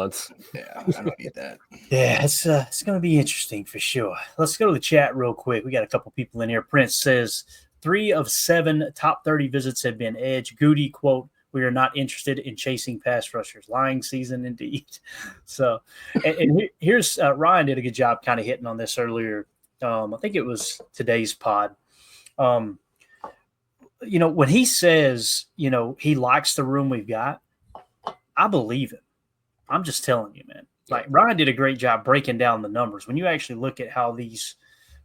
months. Yeah, I don't need that. Yeah, it's going to be interesting for sure. Let's go to the chat real quick. We got a couple people in here. Prince says 3 of 7 top 30 visits have been edge. Goody, quote, "We are not interested in chasing pass rushers." Lying season indeed. So, and here's Ryan did a good job kind of hitting on this earlier. I think it was today's pod. When he says, he likes the room we've got, I believe him. I'm just telling you, man. Like, Ryan did a great job breaking down the numbers. When you actually look at how these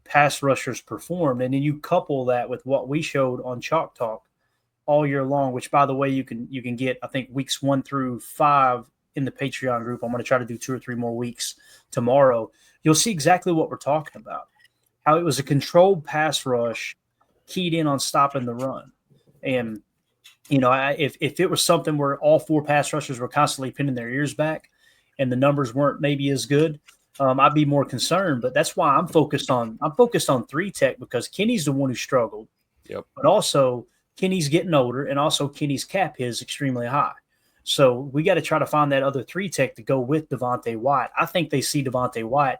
pass rushers performed, and then you couple that with what we showed on Chalk Talk all year long, which, by the way, you can get, I think, weeks 1 through 5 in the Patreon group. I'm going to try to do 2 or 3 more weeks tomorrow. You'll see exactly what we're talking about, how it was a controlled pass rush keyed in on stopping the run. And, if it was something where all 4 pass rushers were constantly pinning their ears back, and the numbers weren't maybe as good, I'd be more concerned. But that's why I'm focused on 3 tech, because Kenny's the one who struggled. Yep. But also Kenny's getting older, and also Kenny's cap is extremely high. So we got to try to find that other 3 tech to go with Devontae White. I think they see Devontae White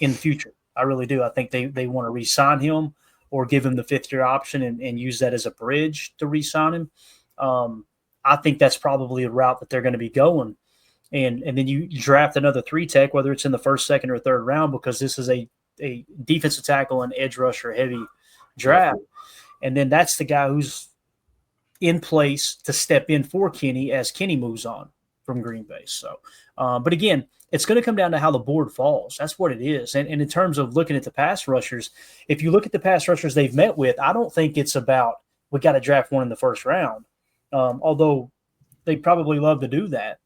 in the future. I really do. I think they want to re-sign him or give him the 5th-year option and use that as a bridge to re-sign him. I think that's probably a route that they're going to be going. And then you draft another 3 tech, whether it's in the 1st, 2nd, or 3rd round, because this is a defensive tackle and edge rusher heavy draft. And then that's the guy who's in place to step in for Kenny as Kenny moves on from Green Bay. So, but again, it's going to come down to how the board falls. That's what it is. And in terms of looking at the pass rushers, if you look at the pass rushers they've met with, I don't think it's about we got to draft one in the 1st round, although they probably love to do that.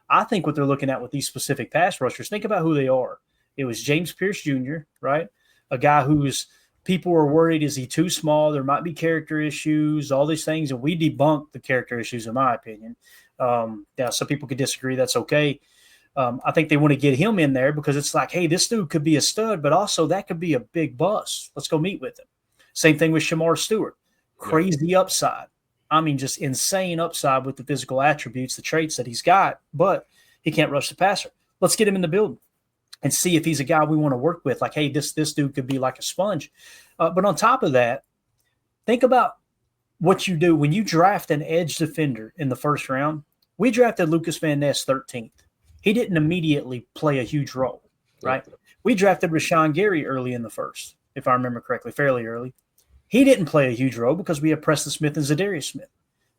I think what they're looking at with these specific pass rushers, think about who they are. It was James Pierce Jr., right? A guy who's people were worried, is he too small? There might be character issues, all these things. And we debunked the character issues, in my opinion. Now, some people could disagree. That's okay. I think they want to get him in there because it's like, hey, this dude could be a stud, but also that could be a big bust. Let's go meet with him. Same thing with Shamar Stewart. Crazy upside. I mean, just insane upside with the physical attributes, the traits that he's got, but he can't rush the passer. Let's get him in the building and see if he's a guy we want to work with. Like, hey, this dude could be like a sponge. But on top of that, think about what you do when you draft an edge defender in the 1st round. We drafted Lucas Van Ness 13th. He didn't immediately play a huge role, right? We drafted Rashawn Gary early in the 1st, if I remember correctly, fairly early. He didn't play a huge role because we have Preston Smith and Zadarius Smith.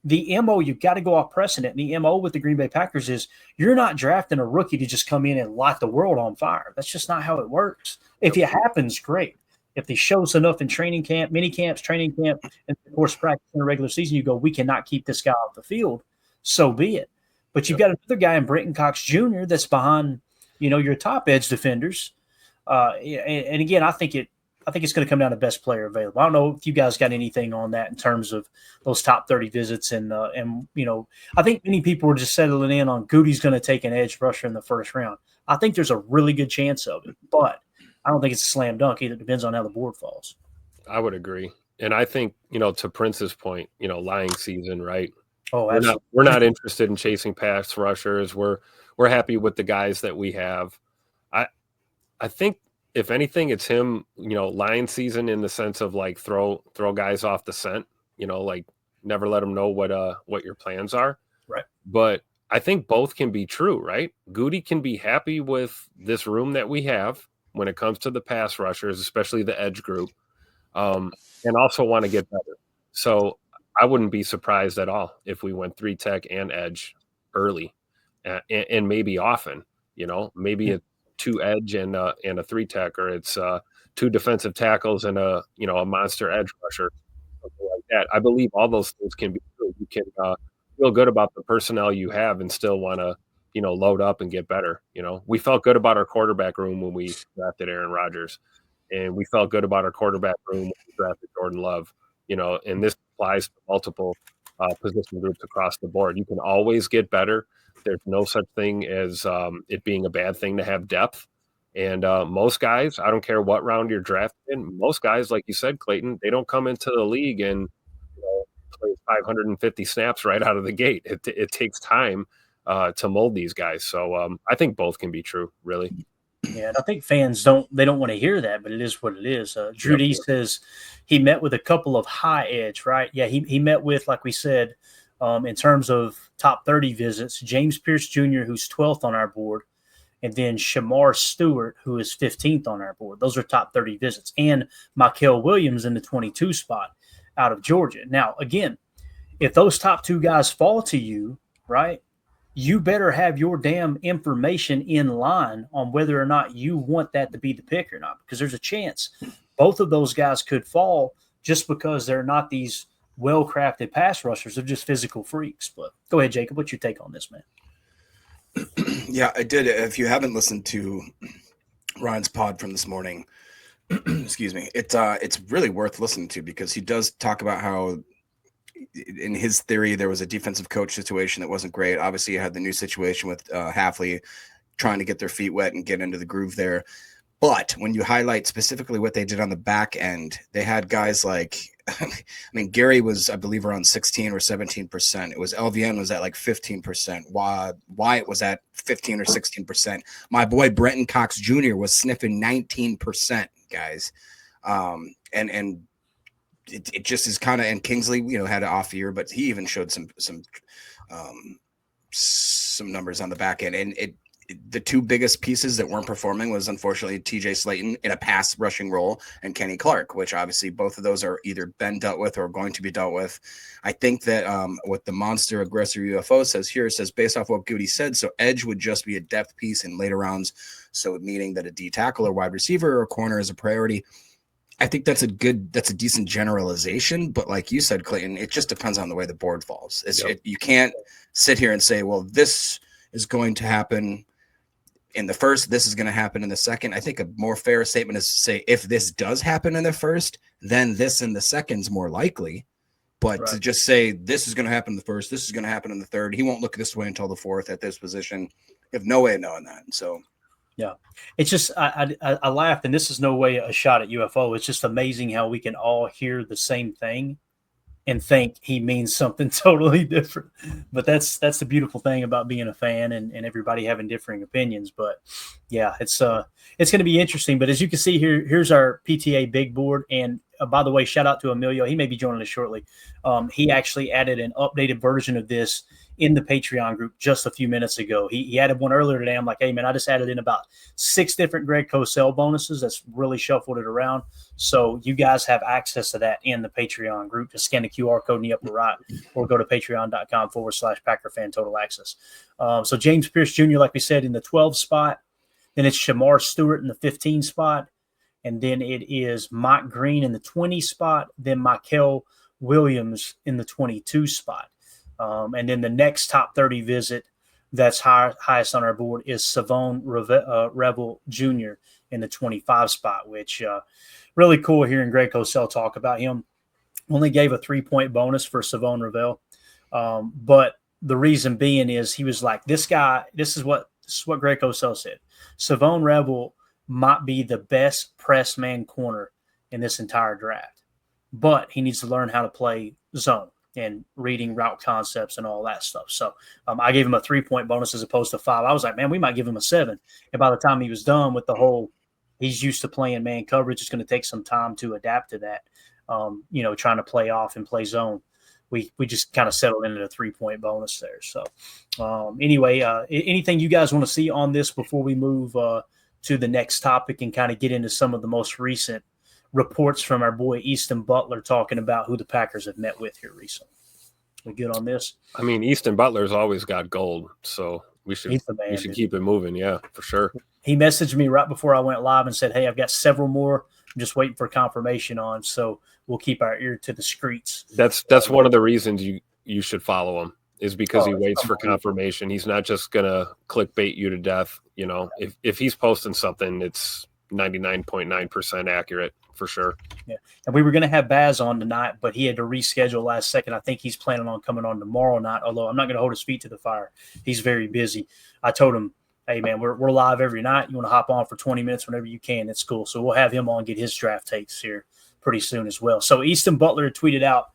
The MO, you've got to go off precedent. The MO with the Green Bay Packers is you're not drafting a rookie to just come in and light the world on fire. That's just not how it works. If it happens, great. If they show us enough in training camp, mini camps, training camp, and of course practice in the regular season, you go, we cannot keep this guy off the field. So be it. But you've got another guy in Brenton Cox Jr. that's behind, your top edge defenders. And again, I think it's going to come down to best player available. I don't know if you guys got anything on that in terms of those top 30 visits. And I think many people were just settling in on Goody's going to take an edge rusher in the 1st round. I think there's a really good chance of it, but I don't think it's a slam dunk either. It depends on how the board falls. I would agree. And I think, to Prince's point, lying season, right? Oh, absolutely. We're not interested in chasing pass rushers. We're happy with the guys that we have. I think, if anything, it's him, lying season in the sense of like throw guys off the scent, like never let them know what your plans are. Right. But I think both can be true, right? Goody can be happy with this room that we have when it comes to the pass rushers, especially the edge group, and also want to get better. So I wouldn't be surprised at all if we went 3 tech and edge early and maybe often, maybe it's 2 edge and a 3 tech, or it's 2 defensive tackles and a monster edge rusher, something like that. I believe all those things can be true. You can feel good about the personnel you have and still want to, load up and get better. We felt good about our quarterback room when we drafted Aaron Rodgers, and we felt good about our quarterback room when we drafted Jordan Love. And this applies to multiple position groups across the board. You can always get better. There's no such thing as it being a bad thing to have depth. And most guys, I don't care what round you're drafted in, most guys, like you said, Clayton, they don't come into the league and play 550 snaps right out of the gate. It takes time to mold these guys. So I think both can be true, really. Yeah, and I think fans don't want to hear that, but it is what it is. Drew D says he met with a couple of high edge, right? Yeah, he met with, like we said, in terms of top 30 visits, James Pierce Jr., who's 12th on our board, and then Shamar Stewart, who is 15th on our board. Those are top 30 visits. And Mykel Williams in the 22 spot out of Georgia. Now, again, if those top two guys fall to you, right, you better have your damn information in line on whether or not you want that to be the pick or not, because there's a chance both of those guys could fall just because they're not these well-crafted pass rushers. They're just physical freaks. But go ahead, Jacob. What's your take on this, man? Yeah, I did. If you haven't listened to Ryan's pod from this morning, excuse me, it's really worth listening to, because he does talk about how, in his theory, there was a defensive coach situation that wasn't great. Obviously, you had the new situation with Hafley trying to get their feet wet and get into the groove there. But when you highlight specifically what they did on the back end, they had guys like, I mean, Gary was, I believe, around 16 or 17%. It was LVN was at like 15%. Wyatt was at 15 or 16%. My boy Brenton Cox Jr. was sniffing 19%, guys. And it just is kind of, and Kingsley, had an off year, but he even showed some numbers on the back end. And the two biggest pieces that weren't performing was, unfortunately, TJ Slayton in a pass rushing role and Kenny Clark, which obviously both of those are either been dealt with or going to be dealt with. I think that what the Monster Aggressor UFO says here, says based off what Goody said, so edge would just be a depth piece in later rounds. So meaning that a D tackle or wide receiver or corner is a priority. I think that's a decent generalization, but like you said, Clayton, it just depends on the way the board falls. You can't sit here and say, well, this is going to happen in the first, this is going to happen in the second. I think a more fair statement is to say, if this does happen in the first, then this in the second is more likely. But to just say this is going to happen in the first, this is going to happen in the third, he won't look this way until the fourth at this position. You have no way of knowing that. So yeah, it's just I laughed, and this is no way a shot at UFO. It's just amazing how we can all hear the same thing and think he means something totally different. But that's the beautiful thing about being a fan and everybody having differing opinions. But yeah, it's going to be interesting. But as you can see here, here's our PTA big board. And by the way, shout out to Emilio. He may be joining us shortly. He actually added an updated version of this in the Patreon group just a few minutes ago. He added one earlier today. I'm like, hey, man, I just added in about 6 different Greg Cosell bonuses. That's really shuffled it around. So you guys have access to that in the Patreon group. Just scan the QR code in the upper right or go to patreon.com/PackerFan Total Access. So James Pierce Jr., like we said, in the 12 spot. Then it's Shamar Stewart in the 15 spot. And then it is Mike Green in the 20 spot. Then Mykel Williams in the 22 spot. And then the next top 30 visit that's highest on our board is Savone Revel Jr. in the 25 spot, which really cool hearing Greg Cosell talk about him. Only gave a 3-point bonus for Savone Revel. But the reason being is he was like, this is what Greg Cosell said. Savone Revel might be the best press man corner in this entire draft, but he needs to learn how to play zone and reading route concepts and all that stuff. So I gave him a 3-point bonus as opposed to 5. I was like, man, we might give him a 7. And by the time he was done with the whole, he's used to playing man coverage, it's going to take some time to adapt to that. Trying to play off and play zone. We just kind of settled into a 3-point bonus there. So anyway, anything you guys want to see on this before we move to the next topic and kind of get into some of the most recent reports from our boy Easton Butler talking about who the Packers have met with here recently? We good on this? I mean, Easton Butler's always got gold, so we should keep it moving. Yeah, for sure. He messaged me right before I went live and said, hey, I've got several more I'm just waiting for confirmation on, so we'll keep our ear to the streets. That's one of the reasons you should follow him, is because he waits for confirmation. He's not just gonna clickbait you to death. If he's posting something, it's 99.9% accurate for sure. Yeah, and we were gonna have Baz on tonight, but he had to reschedule last second. I think he's planning on coming on tomorrow night. Although I'm not gonna hold his feet to the fire. He's very busy. I told him, hey man, we're live every night. You want to hop on for 20 minutes whenever you can. It's cool. So we'll have him on, get his draft takes here pretty soon as well. So Easton Butler tweeted out,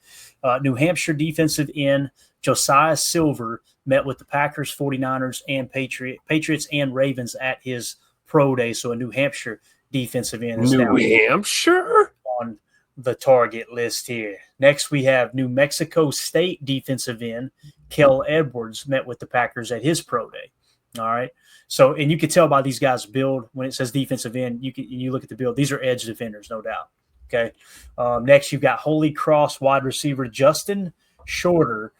New Hampshire defensive end Josiah Silver met with the Packers, 49ers, and Patriots and Ravens at his pro day. So a New Hampshire defensive end is New Hampshire on the target list here. Next, we have New Mexico State defensive end Kel Edwards met with the Packers at his pro day. All right. So, and you can tell by these guys' build when it says defensive end, you look at the build. These are edge defenders, no doubt. Okay. Next, you've got Holy Cross wide receiver Justin Shorter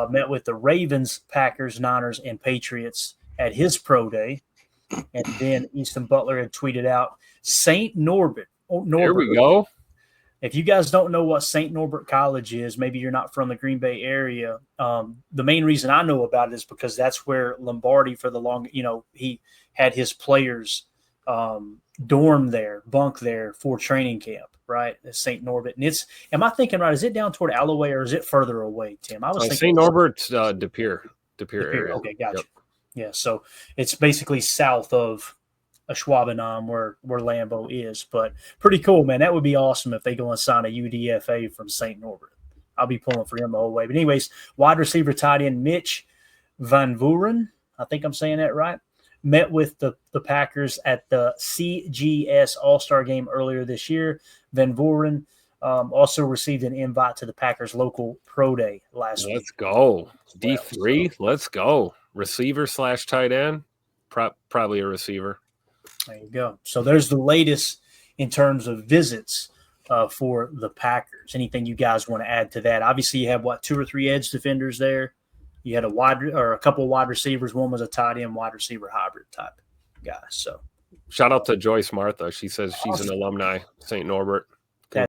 met with the Ravens, Packers, Niners, and Patriots at his pro day. And then Easton Butler had tweeted out St. Norbert. Here we go. If you guys don't know what St. Norbert College is, maybe you're not from the Green Bay area. The main reason I know about it is because that's where Lombardi for the long, he had his players dorm there, bunk there for training camp, right? At St. Norbert. And am I thinking right? Is it down toward Alloway or is it further away, Tim? I was thinking St. Norbert's De Pere area. Okay, gotcha. Yep. Yeah, so it's basically south of Schwabenheim where Lambeau is, but pretty cool, man. That would be awesome if they go and sign a UDFA from St. Norbert. I'll be pulling for him the whole way. But anyways, wide receiver tight end Mitch Van Vuren, I think I'm saying that right, met with the Packers at the CGS All-Star game earlier this year. Van Vuren also received an invite to the Packers local pro day last week. Let's go. D3, let's go. Receiver / tight end, probably a receiver. There you go. So there's the latest in terms of visits for the Packers. Anything you guys want to add to that? Obviously, you have, 2 or 3 edge defenders there. You had a couple of wide receivers. One was a tight end wide receiver hybrid type guy. So shout out to Joyce Martha. She says she's an alumni, St. Norbert.